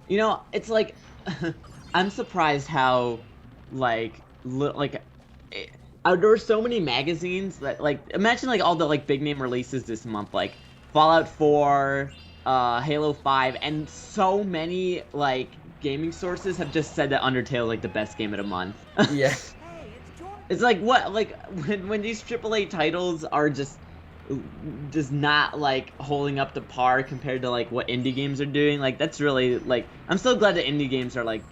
You know, it's like I'm surprised how like eh, there were so many magazines that like imagine like all the like big name releases this month like Fallout 4, Halo 5, and so many like gaming sources have just said that Undertale is like the best game of the month. Yeah. It's like what like when these AAA titles are just not like holding up to par compared to like what indie games are doing. Like that's really like I'm so glad that indie games are like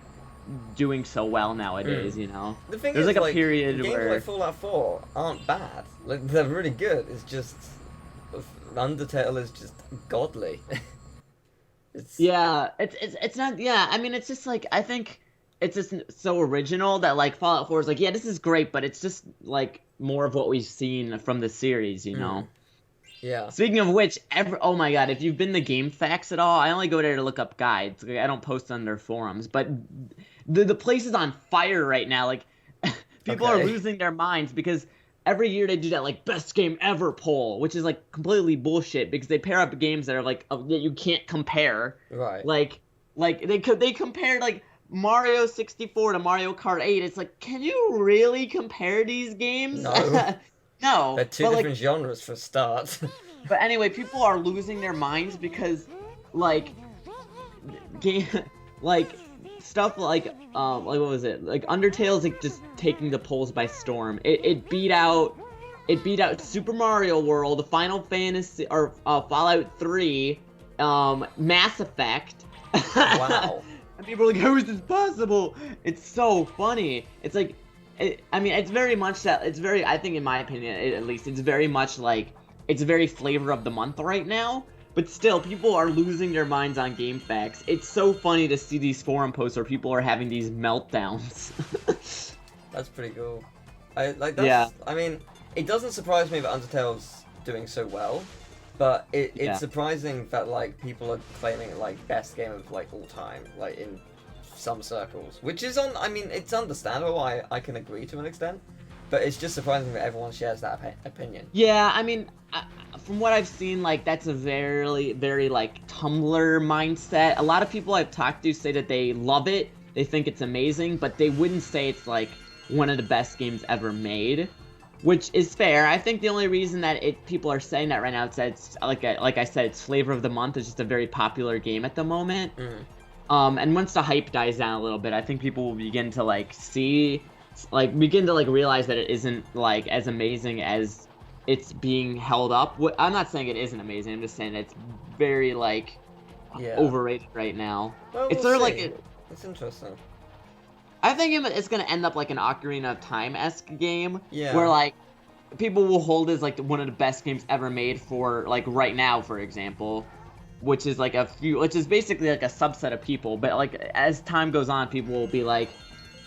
doing so well nowadays, Mm. you know. The thing There's is, like a like, period games like where Fallout 4 aren't bad. Like, they're really good. It's just Undertale is just godly. It's yeah, it's not yeah, I mean it's just like I think it's just so original that like Fallout 4 is like, yeah, this is great, but it's just like more of what we've seen from the series, you mm, know. yeah. Speaking of which, oh my God, if you've been to Game Facts at all, I only go there to look up guides. Like, I don't post on their forums, but the place is on fire right now. Like people are Okay. losing their minds because every year they do that like best game ever poll, which is like completely bullshit because they pair up games that are like that you can't compare. Right. Like they compared like Mario 64 to Mario Kart 8. It's like, can you really compare these games? No. They're No, two but like different genres for a start. but anyway, people are losing their minds because, like, game, like like what was it? Like Undertale's like just taking the polls by storm. It beat out Super Mario World, Final Fantasy, or Fallout 3, Mass Effect. Wow. And people are like, how is this possible? It's so funny. It's like, I mean, it's very much that. It's very, I think, in my opinion, at least, it's very much like it's very flavor of the month right now. But still, people are losing their minds on game facts. It's so funny to see these forum posts where people are having these meltdowns. That's pretty cool. I like Yeah, that's. I mean, it doesn't surprise me that Undertale's doing so well, but it's yeah. surprising that like people are claiming it like best game of like all time, like in some circles, which is on. I mean, it's understandable. I can agree to an extent, but it's just surprising that everyone shares that opinion. Yeah, I mean, from what I've seen, like that's a very, very like Tumblr mindset. A lot of people I've talked to say that they love it, they think it's amazing, but they wouldn't say it's like one of the best games ever made, which is fair. I think the only reason that people are saying that right now is that it's like I said, it's flavor of the month. It's just a very popular game at the moment. Mm. And once the hype dies down a little bit, I think people will begin to like begin to like realize that it isn't like as amazing as it's being held up. I'm not saying it isn't amazing. I'm just saying it's very like Yeah. overrated right now. Well, It's we'll sort of like see. It's interesting. I think it's gonna end up like an Ocarina of Time-esque game where Yeah. like people will hold it as like one of the best games ever made for like right now, for example, which is basically like a subset of people. But like as time goes on, people will be like,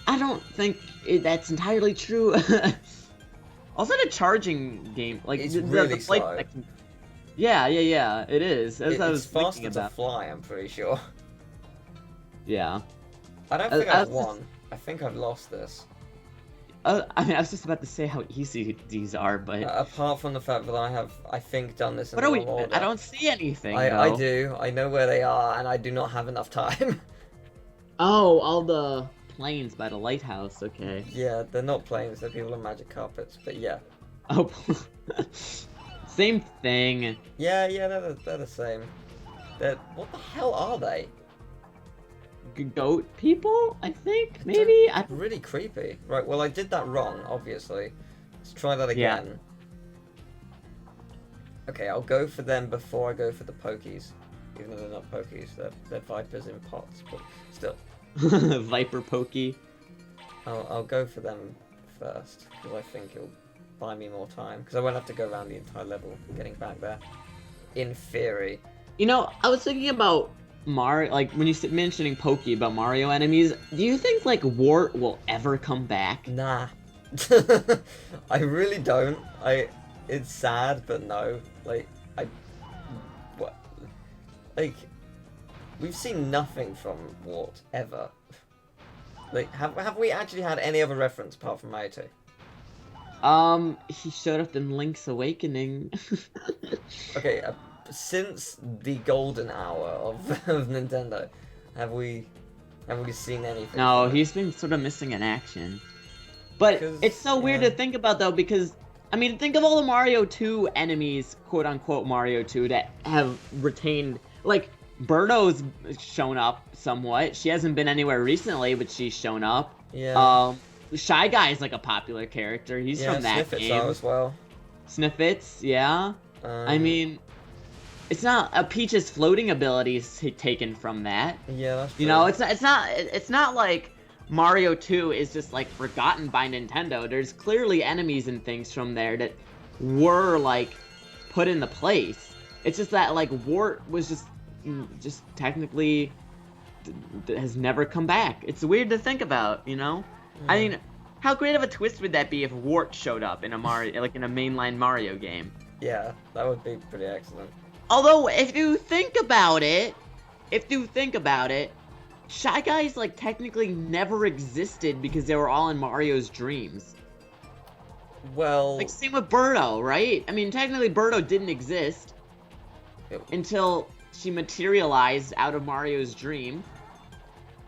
I don't think that's entirely true. Also, the charging game, like It's the really flight slow. section. Yeah, it is. As I It's was thinking faster to about. fly. I'm pretty sure. Yeah. I don't I, think I I've was just, won. I think I've lost this. I mean, I was just about to say how easy these are, but Apart from the fact that I have, I think, done this in what the are wrong we? I order. don't see anything I though. do. I know where they are, and I do not have enough time. Oh, all the planes by the lighthouse. Okay. Yeah, they're not planes. They're people on magic carpets. But yeah, Oh, same thing. yeah, they're the same. What the hell are they? Goat people, I think maybe. Really creepy. Right. Well, I did that wrong, obviously. Let's try that Yeah. again. Okay, I'll go for them before I go for the pokies. Even though they're not pokies, they're vipers in pots. But still, Viper pokey. I'll go for them first because I think it'll buy me more time because I won't have to go around the entire level getting back there. In theory. You know, I was thinking about Mario, like when you mentioning Pokey about Mario enemies. Do you think like Wart will ever come back? Nah. I really don't. It's sad, but no. Like what? Like we've seen nothing from Wart ever. Like have we actually had any other reference apart from Mario 2? He showed up in Link's Awakening. Okay, since the golden hour of Nintendo, Have we seen anything? No, from it? he's been sort of missing in action. But it's so weird to think about, though, because, I mean, think of all the Mario 2 enemies, quote-unquote Mario 2, that have retained, like, Birdo's shown up somewhat. She hasn't been anywhere recently, but she's shown up. Yeah. Shy Guy's, like, a popular character. He's from that Sniffets game. are as well. Sniffets, yeah. I mean, it's not Peach's floating abilities taken from that. Yeah, that's true. You know, it's not like Mario 2 is just like forgotten by Nintendo. There's clearly enemies and things from there that were like put into place. It's just that like Wart was just technically has never come back. It's weird to think about, you know? I mean, how great of a twist would that be if Wart showed up in a Mario, like in a mainline Mario game? Yeah, that would be pretty excellent. Although, if you think about it, Shy Guys, like, technically never existed because they were all in Mario's dreams. Well... Like, same with Birdo, right? I mean, technically Birdo didn't exist until she materialized out of Mario's dream.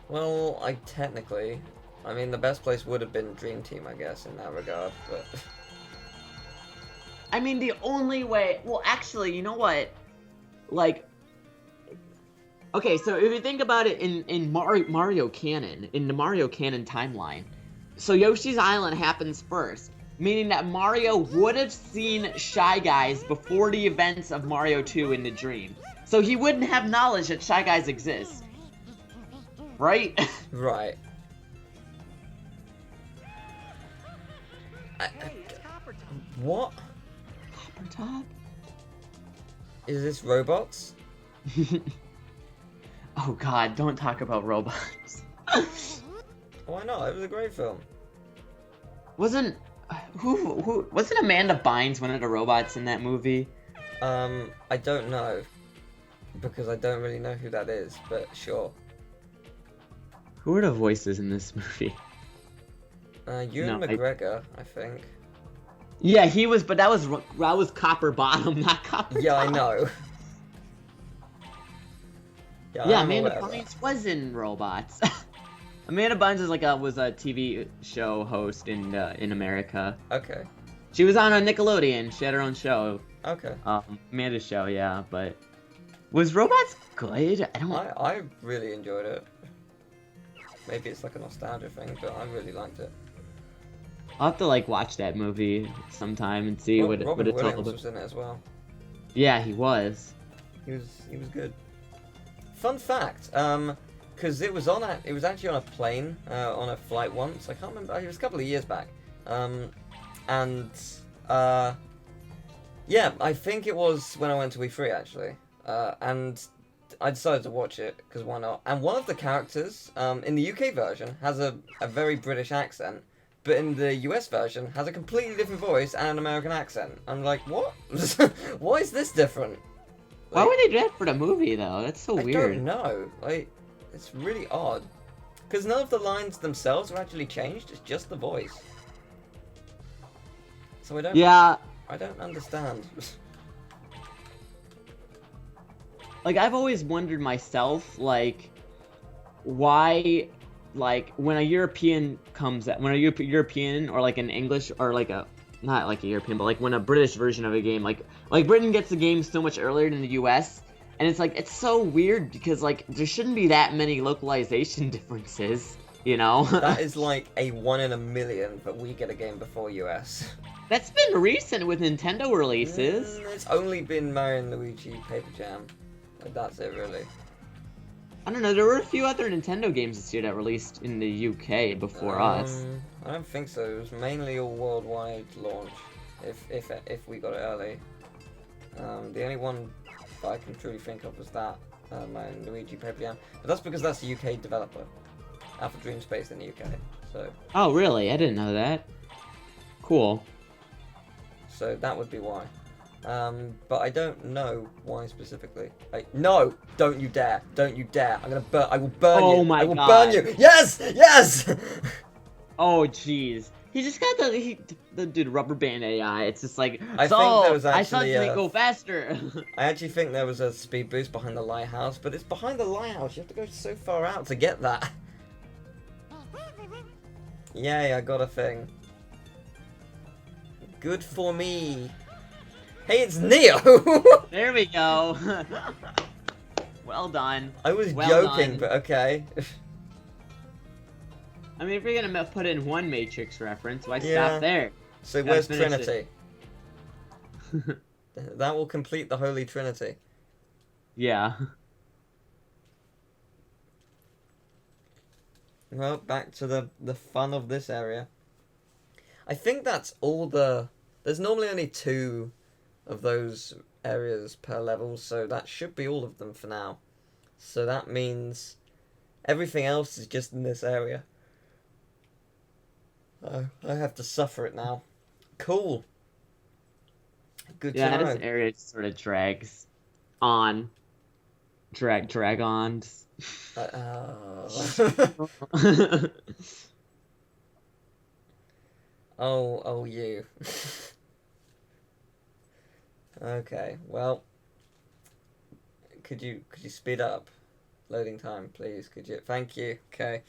Well, I mean, the best place would have been Dream Team, I guess, in that regard, but... I mean, the only way... Well, actually, you know what? Like... Okay, so if you think about it in Mario canon, in the Mario canon timeline, so Yoshi's Island happens first, meaning that Mario would have seen Shy Guys before the events of Mario 2 in the dream. So he wouldn't have knowledge that Shy Guys exist. Right? Right. What? Copper Top? Is this robots? Oh god, don't talk about robots. Why not? It was a great film. Wasn't Amanda Bynes one of the robots in that movie? I don't know. Because I don't really know who that is, but sure. Who are the voices in this movie? Ewan McGregor, I think. Yeah, he was, but that was Copper Bottom, not Copper Top. Yeah, I know. Yeah, Amanda Bynes was in Robots. Amanda Bynes was a TV show host in America. Okay. She was on a Nickelodeon. She had her own show. Okay. Amanda's show, yeah, but was Robots good? I really enjoyed it. Maybe it's like a nostalgia thing, but I really liked it. I'll have to watch that movie sometime and see what it's all Williams about. was in it as well. Yeah, he was. He was good. Fun fact, because it was actually on a plane, on a flight once. I can't remember. It was a couple of years back. Yeah, I think it was when I went to E3 actually. And I decided to watch it because why not? And one of the characters in the UK version has a very British accent, but in the US version has a completely different voice and an American accent. I'm like, what? Why is this different? Why would they do that for the movie though? That's so weird. I don't know. It's really odd. Because none of the lines themselves are actually changed. It's just the voice. So I don't. Yeah. I don't understand. I've always wondered myself, why, when a European comes out, when a European or an English or not a European, but when a British version of a game, like Britain gets the game so much earlier than the US, and it's so weird because there shouldn't be that many localization differences, you know? That is a 1 in a million that we get a game before US. That's been recent with Nintendo releases. It's only been Mario & Luigi Paper Jam. That's it, really. I don't know, there were a few other Nintendo games this year that released in the UK before us. I don't think so. It was mainly a worldwide launch, if we got it early. The only one that I can truly think of was that, Mario & Luigi Paper Jam. But that's because that's a UK developer. Alpha Dream Space in the UK, so... Oh, really? I didn't know that. Cool. So that would be why. But I don't know why specifically. No! Don't you dare! Don't you dare! I will burn you! Oh my I will God. burn you! Yes! Yes! Oh, jeez. He just got the dude rubber band AI. It's just like, I think there was I thought actually you could go faster. I actually think there was a speed boost behind the lighthouse, but it's behind the lighthouse. You have to go so far out to get that. Yay, I got a thing. Good for me. Hey, it's Neo! There we go. Well done. I was Well joking, done. but okay. I mean, if you're gonna put in one Matrix reference, why Yeah. stop there? So Gotta where's finish Trinity? That will complete the Holy Trinity. Yeah. Well, back to the fun of this area. I think that's all the... There's normally only 2 of those areas per level, so that should be all of them for now. So that means everything else is just in this area. I have to suffer it now. Cool. Good to know. This area sort of drags on. Dragons. Oh, you. Okay, well, could you speed up loading time, please? Could you? Thank you. Okay.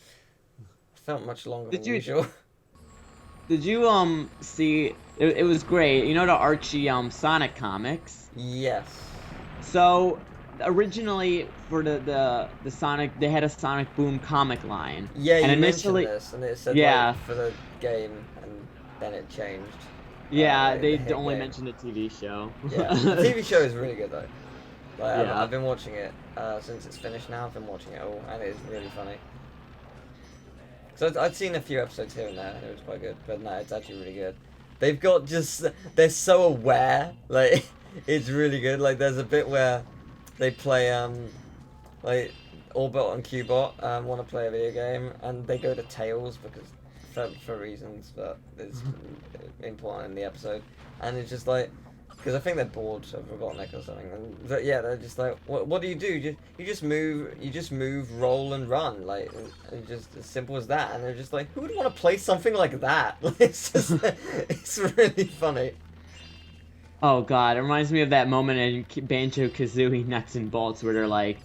Felt much longer than usual. Did you see? It was great. You know the Archie Sonic comics. Yes. So originally for the Sonic, they had a Sonic Boom comic line. Yeah, and you initially, mentioned this, and it said yeah, like, for the game, and then it changed. Yeah, Like, they the only game. mentioned the TV show. Yeah, the TV show is really good though. Like, Yeah. I've been watching it since it's finished now. I've been watching it all, and it is really funny. So I'd seen a few episodes here and there, and it was quite good. But no, it's actually really good. They've got just... They're so aware. Like, it's really good. Like, there's a bit where they play, like, Orbot and Cubot want to play a video game, and they go to Tails because... For reasons that is important in the episode. And it's just like... Because I think they're bored of Robotnik or something. And yeah, they're just like, what do? You just move, roll, and run. Like, and just as simple as that. And they're just like, who would want to play something like that? It's just, it's really funny. Oh god, it reminds me of that moment in Banjo-Kazooie Nuts and Bolts where they're like...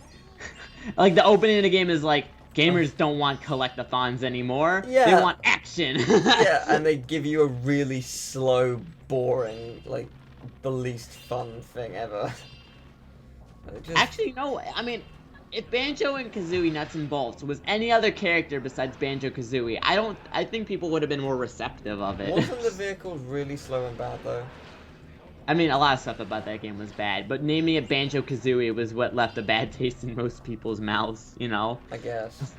like, the opening of the game is like, gamers don't want collectathons anymore. Yeah. They want action. Yeah, and they give you a really slow, boring, like, the least fun thing ever. Actually, no. I mean, if Banjo and Kazooie Nuts and Bolts was any other character besides Banjo-Kazooie, I think people would have been more receptive of it. Wasn't the vehicles really slow and bad though? I mean, a lot of stuff about that game was bad, but naming it Banjo-Kazooie was what left a bad taste in most people's mouths, you know? I guess.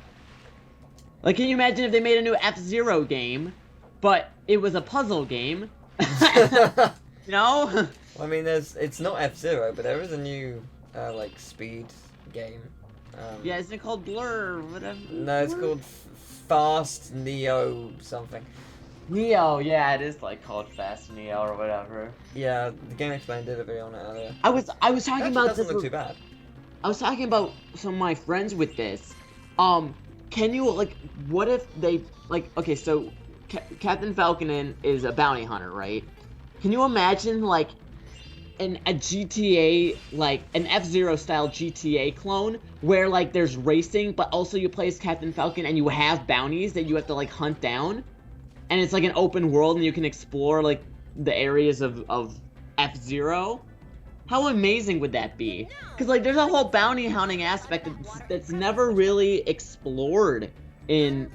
Like, can you imagine if they made a new F-Zero game, but it was a puzzle game? You know? I mean, it's not F-Zero, but there is a new, like, speed game. Yeah, isn't it called Blur or whatever? No, it's called Fast Neo something. Neo, yeah, it is like called Fast Neo or whatever. Yeah, the Game Explained did a video on it earlier. I was talking about doesn't this. look too bad. I was talking about some of my friends with this. Can you, like, what if they, like, okay, so Captain Falconin is a bounty hunter, right? Can you imagine, like, a GTA, like, an F-Zero style GTA clone where, like, there's racing, but also you play as Captain Falcon and you have bounties that you have to, like, hunt down? And it's, like, an open world and you can explore, like, the areas of F-Zero? How amazing would that be? Because, like, there's a whole bounty hunting aspect that's never really explored in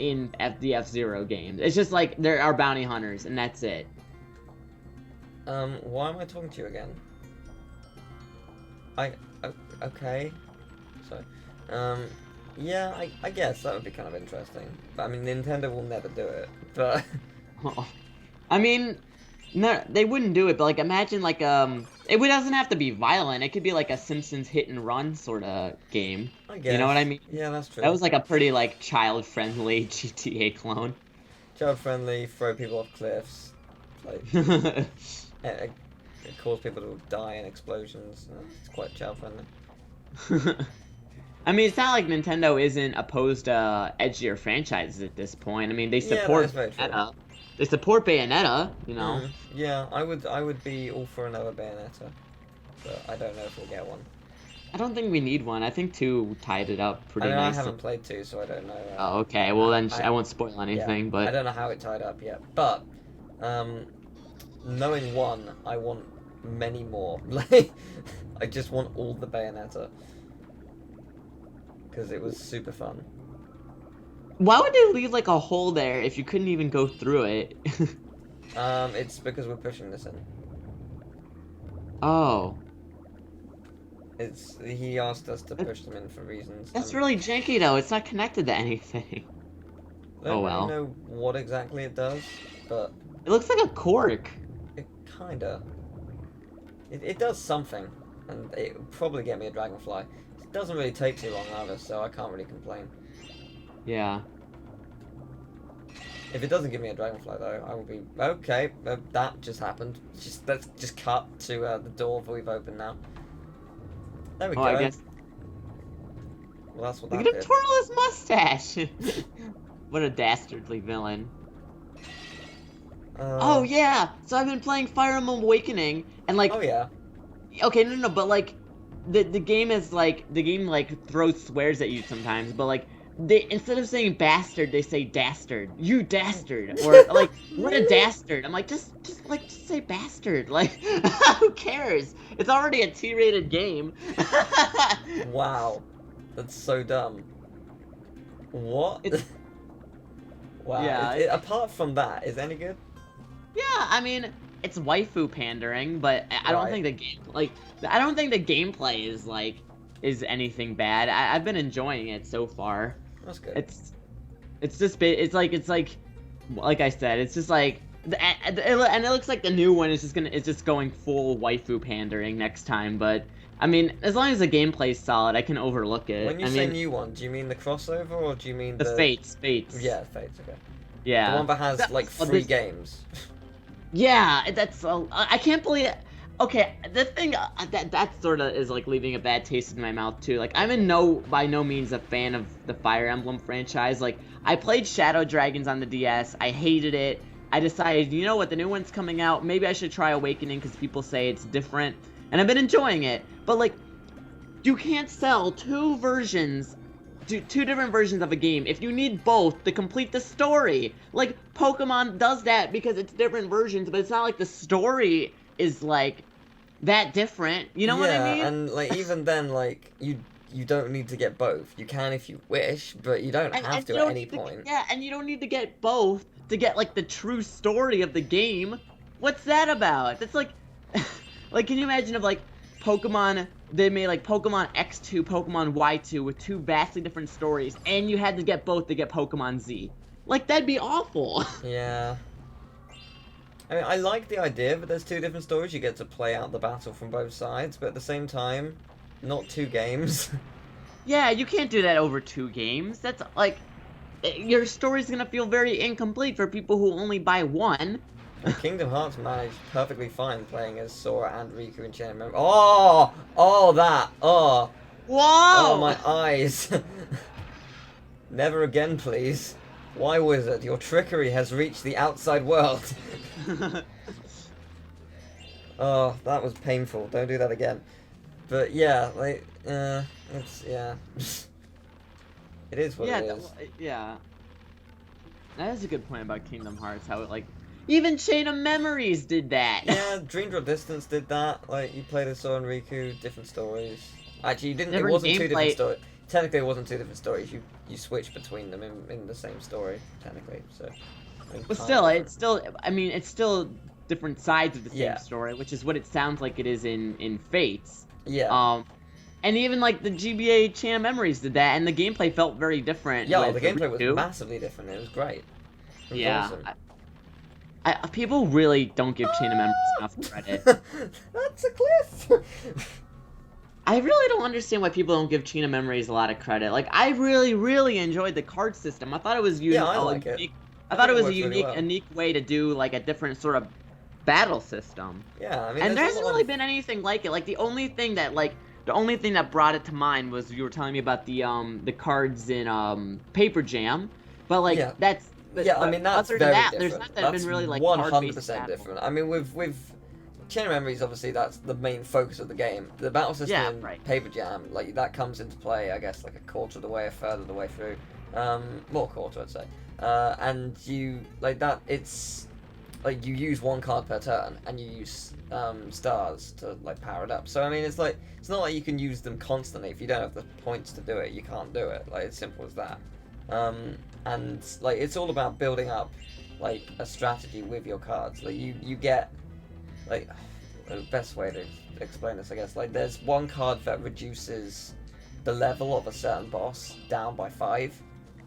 the F-Zero games. It's just, like, there are bounty hunters, and that's it. Why am I talking to you again? Okay. Sorry. Yeah, I guess that would be kind of interesting. But, I mean, Nintendo will never do it, but... I mean, no, they wouldn't do it, but, like, imagine, like, it doesn't have to be violent. It could be, like, a Simpsons hit-and-run sort of game. I guess. You know what I mean? Yeah, that's true. That was, like, a pretty, like, child-friendly GTA clone. Child-friendly, throw people off cliffs. Like, it cause people to die in explosions. It's quite child-friendly. I mean, it's not like Nintendo isn't opposed to edgier franchises at this point. I mean, they support that's very true. that up. They support Bayonetta, you know. Yeah, I would be all for another Bayonetta, but I don't know if we'll get one. I don't think we need one. I think 2 tied it up pretty I nicely. haven't played 2, so I don't know. Oh, okay. Well, then I won't spoil anything, I but... don't know how it tied up yet. But, knowing 1, I want many more. Like, I just want all the Bayonetta. Because it was super fun. Why would they leave, like, a hole there if you couldn't even go through it? It's because we're pushing this in. Oh. He asked us to push them in for reasons. That's really janky, though. It's not connected to anything. I don't really know what exactly it does, but... It looks like a cork. It kinda... It does something, and it will probably get me a Dragonfly. It doesn't really take too long either, so I can't really complain. Yeah. If it doesn't give me a Dragonfly, though, I will be... Okay, that just happened. Let's just cut to the door that we've opened now. There we go. I guess... Well, that's what Look that at him did. twirl his mustache! What a dastardly villain. Oh, yeah! So I've been playing Fire Emblem Awakening, and like... Oh, yeah. Okay, no, but like... The game is like... The game like throws swears at you sometimes, but like... Instead of saying bastard, they say dastard. You dastard. Or like, what a dastard. I'm like, just say bastard. Like, who cares? It's already a T-rated game. Wow. That's so dumb. What? Wow. Yeah. Apart from that, is it any good? Yeah, I mean, it's waifu pandering, but I don't think the game, like, I don't think the gameplay is anything bad. I've been enjoying it so far. That's good. It's like I said, it's just like, and it looks like the new one is just going full waifu pandering next time. But I mean, as long as the gameplay's solid, I can overlook it. When you say new one, do you mean the crossover or do you mean the Fates? Yeah, Fates. Okay. Yeah. The one that has like 3 games. Yeah, that's I can't believe it. Okay, the thing that sort of is like leaving a bad taste in my mouth too. Like, I'm by no means a fan of the Fire Emblem franchise. Like, I played Shadow Dragons on the DS. I hated it. I decided, you know what, the new one's coming out. Maybe I should try Awakening because people say it's different, and I've been enjoying it. But like, you can't sell 2 different versions of a game if you need both to complete the story. Like, Pokemon does that because it's different versions, but it's not like the story is like that different. You know what I mean? And like even then, like you don't need to get both. You can if you wish, but you don't have to at any point. Yeah, and you don't need to get both to get like the true story of the game. What's that about? That's like like, can you imagine if like Pokemon, they made like Pokemon X2, Pokemon Y2 with 2 vastly different stories, and you had to get both to get Pokemon Z. Like, that'd be awful. Yeah. I mean, I like the idea that there's 2 different stories. You get to play out the battle from both sides, but at the same time, not 2 games. Yeah, you can't do that over 2 games. That's like, your story's gonna feel very incomplete for people who only buy 1. Kingdom Hearts managed perfectly fine playing as Sora and Riku in Chain of Memories. Oh, that. Oh. Whoa! Oh, my eyes. Never again, please. Why, wizard? Your trickery has reached the outside world. Oh, that was painful. Don't do that again. But yeah, like, it's, yeah. It is what it is. Yeah. That is a good point about Kingdom Hearts, how it, like, even Chain of Memories did that. Yeah, Dream Drop Distance did that. Like, you played as Sora and Riku, different stories. Actually, you didn't. It wasn't 2 different stories. Technically, it wasn't 2 different stories. You switched between them in the same story, technically. So. I mean, but still, it's still different sides of the same story, which is what it sounds like it is in Fates. Yeah. And even like the GBA Chain of Memories did that, and the gameplay felt very different. Yeah, the gameplay was massively different. It was great. It was awesome. People really don't give Chain of Memories enough credit. That's a cliff. I really don't understand why people don't give Chain of Memories a lot of credit. Like, I really, really enjoyed the card system. I thought it was unique. Yeah, I like it. I thought it was a unique way to do like a different sort of battle system. Yeah, I mean, and there hasn't really been anything like it. Like, the only thing that brought it to mind was you were telling me about the cards in Paper Jam, but like But, yeah, I mean that's other than very that, different. there's not that That's been really like 100% card-based different. I mean, with Chain of Memories, obviously that's the main focus of the game. The battle system Yeah, in right. Paper Jam, like that comes into play, I guess, like a quarter of the way, a third of the way through, more quarter, I'd say. And you like that. It's like you use one card per turn, and you use stars to like power it up. So I mean, it's like it's not like you can use them constantly. If you don't have the points to do it, you can't do it. Like it's simple as that. And like it's all about building up like a strategy with your cards. Like you get like the best way to explain this, I guess. Like there's one card that reduces the level of a certain boss down by 5,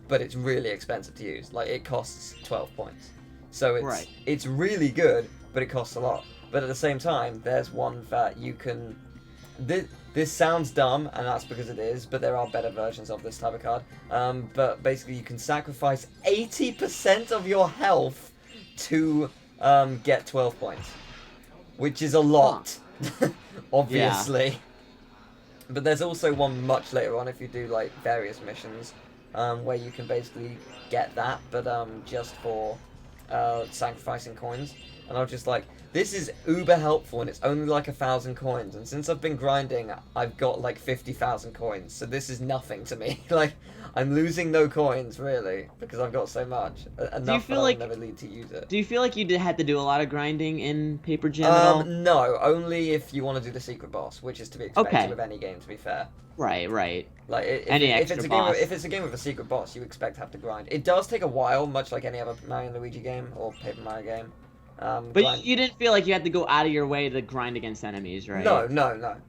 but it's really expensive to use. Like it costs 12 points. So it's really good, but it costs a lot. But at the same time, there's one that you can. This sounds dumb, and that's because it is. But there are better versions of this type of card. But basically, you can sacrifice 80% of your health to get 12 points, which is a lot, obviously. Yeah. But there's also one much later on if you do like various missions, where you can basically get that, but just for sacrificing coins. And I was just like, this is uber helpful, and it's only like 1,000 coins. And since I've been grinding, I've got like 50,000 coins. So this is nothing to me. Like, I'm losing no coins really because I've got so much. Enough that I'll never need to use it. Do you feel like you had to do a lot of grinding in Paper Jam at all? No, only if you want to do the secret boss, which is to be expected with any game, to be fair. Right. Like if it's a game with a secret boss, you expect to have to grind. It does take a while, much like any other Mario and Luigi game or Paper Mario game. But you didn't feel like you had to go out of your way to grind against enemies, right? No.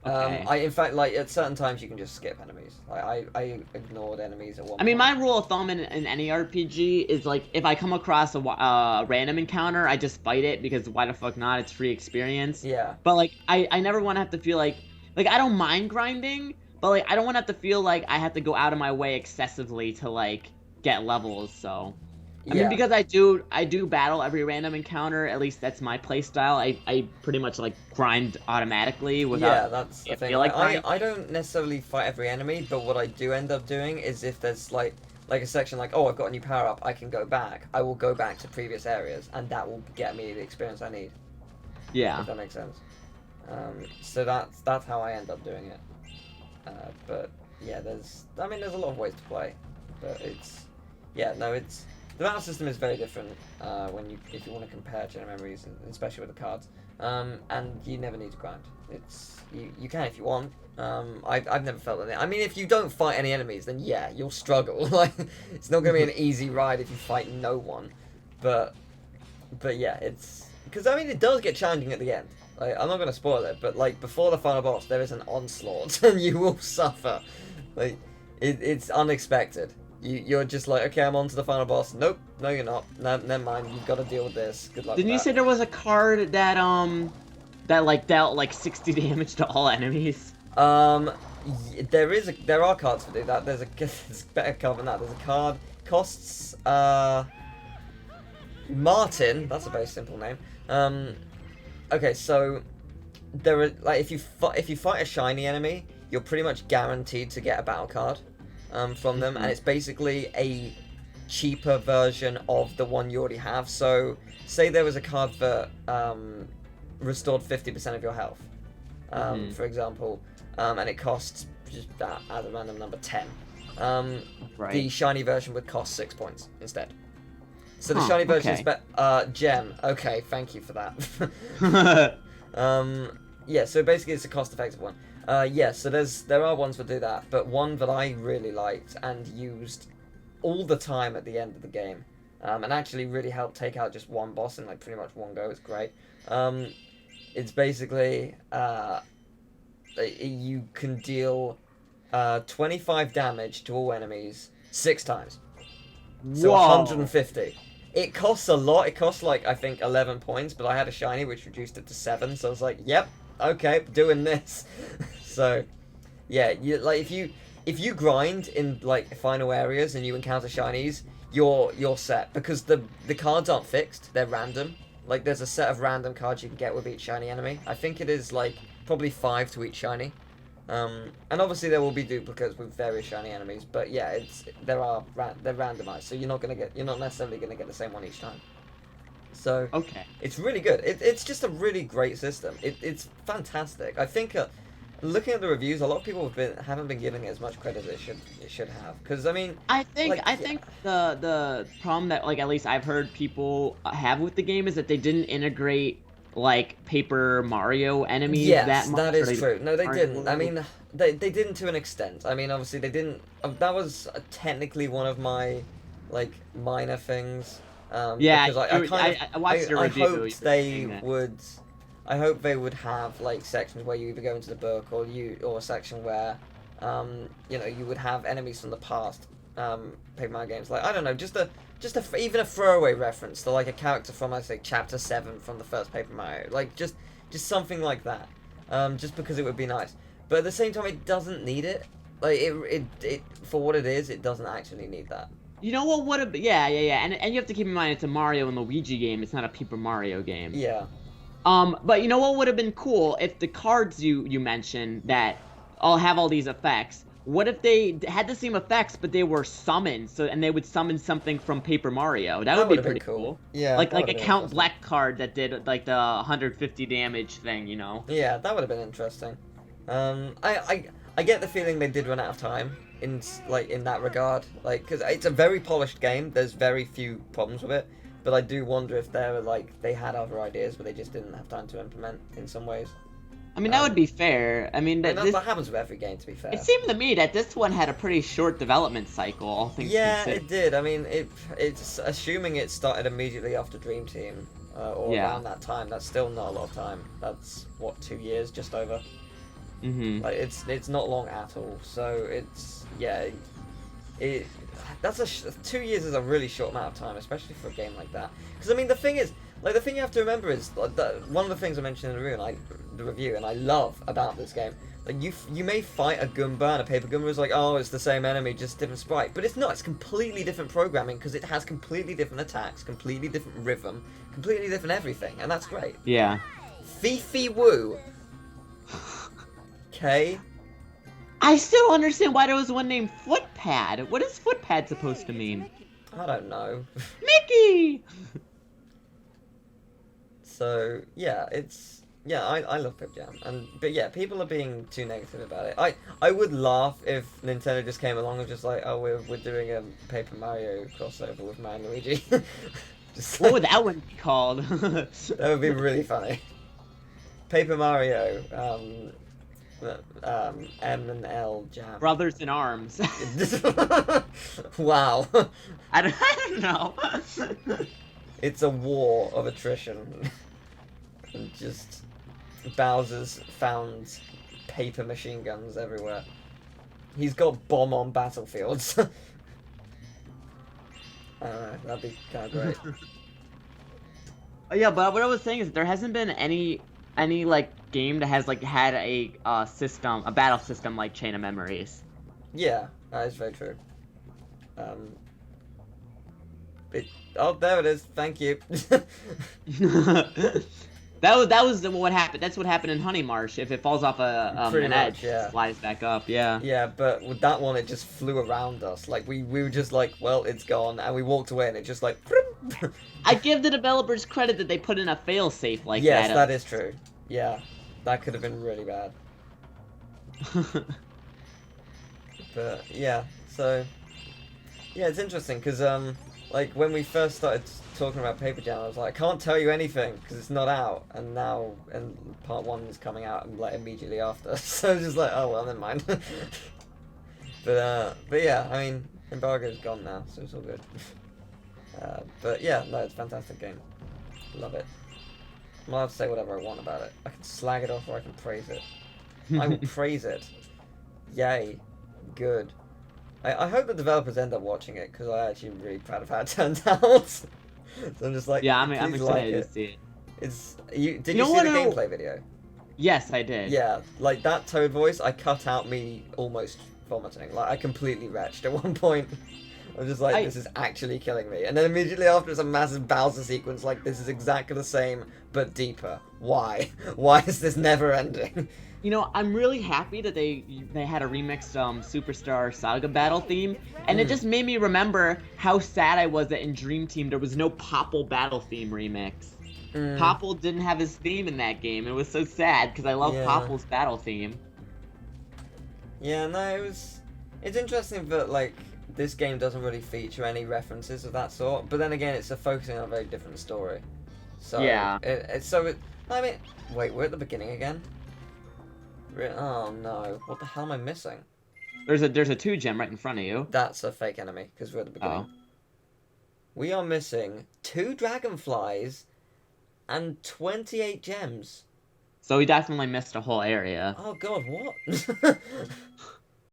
Okay. In fact, like at certain times you can just skip enemies. I ignored enemies at one point. I mean, my rule of thumb in any RPG is like if I come across a random encounter, I just fight it because why the fuck not? It's free experience. Yeah. But like I never want to have to feel like I don't mind grinding, but like I don't want to have to feel like I have to go out of my way excessively to like get levels. So. I mean, because I do battle every random encounter, at least that's my playstyle, I pretty much, like, grind automatically without... Yeah, that's the thing. Like I don't necessarily fight every enemy, but what I do end up doing is if there's, like a section like, oh, I've got a new power-up, I can go back. I will go back to previous areas, and that will get me the experience I need. Yeah. If that makes sense. So that's how I end up doing it. But, yeah, there's a lot of ways to play. But it's... Yeah, no, it's... The battle system is very different if you want to compare Chain of Memories, and especially with the cards. And you never need to grind. It's you can if you want. I've never felt that. I mean, if you don't fight any enemies, then yeah, you'll struggle. Like it's not going to be an easy ride if you fight no one. But yeah, it's because I mean it does get challenging at the end. Like, I'm not going to spoil it, but like before the final boss, there is an onslaught, and you will suffer. Like it's unexpected. You're just like, okay, I'm on to the final boss. Nope, no you're not. No, never mind, you've got to deal with this. Good luck. Didn't you say there was a card that like dealt like 60 damage to all enemies? There are cards to do that. There's a better card than that. There's a card costs Martin. That's a very simple name. Okay, so there are like if you fight a shiny enemy, you're pretty much guaranteed to get a battle card. From them, and it's basically a cheaper version of the one you already have. So, say there was a card that restored 50% of your health, for example, and it costs just that as a random number 10. The shiny version would cost 6 points instead. So the shiny version is gem. Okay, thank you for that. Yeah, so basically it's a cost-effective one. So there are ones that do that, but one that I really liked and used all the time at the end of the game, and actually really helped take out just one boss in like pretty much one go. It's great. It's basically you can deal 25 damage to all enemies 6 times. So 150. It costs a lot. It costs like I think 11 points, but I had a shiny which reduced it to 7. So I was like, yep. Okay, doing this. So, yeah, if you grind in like final areas and you encounter shinies, you're set because the cards aren't fixed; they're random. Like there's a set of random cards you can get with each shiny enemy. I think it is like probably 5 to each shiny. And obviously there will be duplicates with various shiny enemies, but yeah, they're randomized, so you're not necessarily gonna get the same one each time. So Okay. it's really good. It's just a really great system. It's fantastic. I think looking at the reviews, a lot of people haven't been giving it as much credit as it should have. Because I mean, I think like, I think the problem that like at least I've heard people have with the game is that they didn't integrate like Paper Mario enemies yes, that much. that is true. No, they aren't didn't. I really- mean, they didn't to an extent. I mean, obviously they didn't. That was technically one of my like minor things. Yeah, because I kind of I watched the I review. You hoped were they saying that. would. I hope they would have like sections where you either go into the book or a section where, you would have enemies from the past, Paper Mario games. Like I don't know, even a throwaway reference to like a character from I think Chapter 7 from the first Paper Mario. Like just something like that. Just because it would be nice. But at the same time, it doesn't need it. Like it for what it is, it doesn't actually need that. You know what would have? Yeah, and you have to keep in mind it's a Mario and Luigi game. It's not a Paper Mario game. Yeah. But you know what would have been cool if the cards you mentioned that all have all these effects. What if they had the same effects, but they were summoned? And they would summon something from Paper Mario. That would be would've been pretty cool. Yeah. Like that a would've been Count interesting. Black card that did like the 150 damage thing, you know? Yeah, that would have been interesting. I get the feeling they did run out of time in that regard, like because it's a very polished game. There's very few problems with it, but I do wonder if they had other ideas, but they just didn't have time to implement in some ways. I mean, that would be fair. I mean, And that happens with every game, to be fair. it seemed to me that this one had a pretty short development cycle, all things Yeah, considered. it did. I mean, it's assuming it started immediately after Dream Team or Yeah. around that time. That's still not a lot of time. That's what 2 years, just over. Mm-hmm. Like it's not long at all. So that's 2 years is a really short amount of time, especially for a game like that. Because I mean, the thing you have to remember is one of the things I mentioned in the review, and I love about this game. Like you may fight a Goomba, and a Paper Goomba is like, oh, it's the same enemy, just different sprite. But it's not. It's completely different programming because it has completely different attacks, completely different rhythm, completely different everything, and that's great. Yeah. Fifi Woo. Okay. I still don't understand why there was one named Footpad. What is Footpad supposed to mean? I don't know. Mickey! So yeah, I love Pip Jam, but yeah, people are being too negative about it. I would laugh if Nintendo just came along and just like, oh, we're doing a Paper Mario crossover with Mario and Luigi. Just What would that one be called? that would be really funny. Paper Mario, M and L Jam. Brothers in Arms. Wow. I don't know. It's a war of attrition. And just Bowser's found paper machine guns everywhere. He's got bomb on battlefields. That'd be kind of great. Yeah, but what I was saying is there hasn't been any like game that has like had a battle system like Chain of Memories. Yeah, that is very true. There it is. Thank you. That was what happened. That's what happened in Honey Marsh. If it falls off Pretty an much, edge, yeah. it slides back up. Yeah. Yeah, but with that one, it just flew around us. Like we were just like, well, it's gone, and we walked away, and it just like. I give the developers credit that they put in a failsafe like yes, that. that is true. Yeah, that could have been really bad. But yeah, so yeah, it's interesting because like when we first started talking about Paper Jam, I was like, I can't tell you anything because it's not out, and now part 1 is coming out and like immediately after, so it's just like, oh well, never mind. But yeah, I mean, embargo's gone now, so it's all good. But yeah, no, it's a fantastic game. Love it. I'm allowed to say whatever I want about it. I can slag it off or I can praise it. I will praise it. Yay. Good. I hope the developers end up watching it because I'm actually really proud of how it turned out. So I'm just like, Yeah, I'm please excited like to see it. Did you see what, the gameplay video? Yes, I did. Yeah, like that Toad voice, I cut out me almost vomiting. Like I completely retched at one point. I'm just like, this is actually killing me. And then immediately after, it's a massive Bowser sequence. Like, this is exactly the same but deeper. Why? Why is this never ending? You know, I'm really happy that they had a remixed Superstar Saga battle theme, and it just made me remember how sad I was that in Dream Team there was no Popple battle theme remix. Popple didn't have his theme in that game. It was so sad because I love Popple's battle theme. Yeah, no, it's interesting that like this game doesn't really feature any references of that sort. But then again, it's focusing on a very different story. So yeah, I mean, wait, we're at the beginning again. Oh no! What the hell am I missing? there's a 2 gem right in front of you. That's a fake enemy because we're at the beginning. We are missing 2 dragonflies and 28 gems. So we definitely missed a whole area. Oh god, what?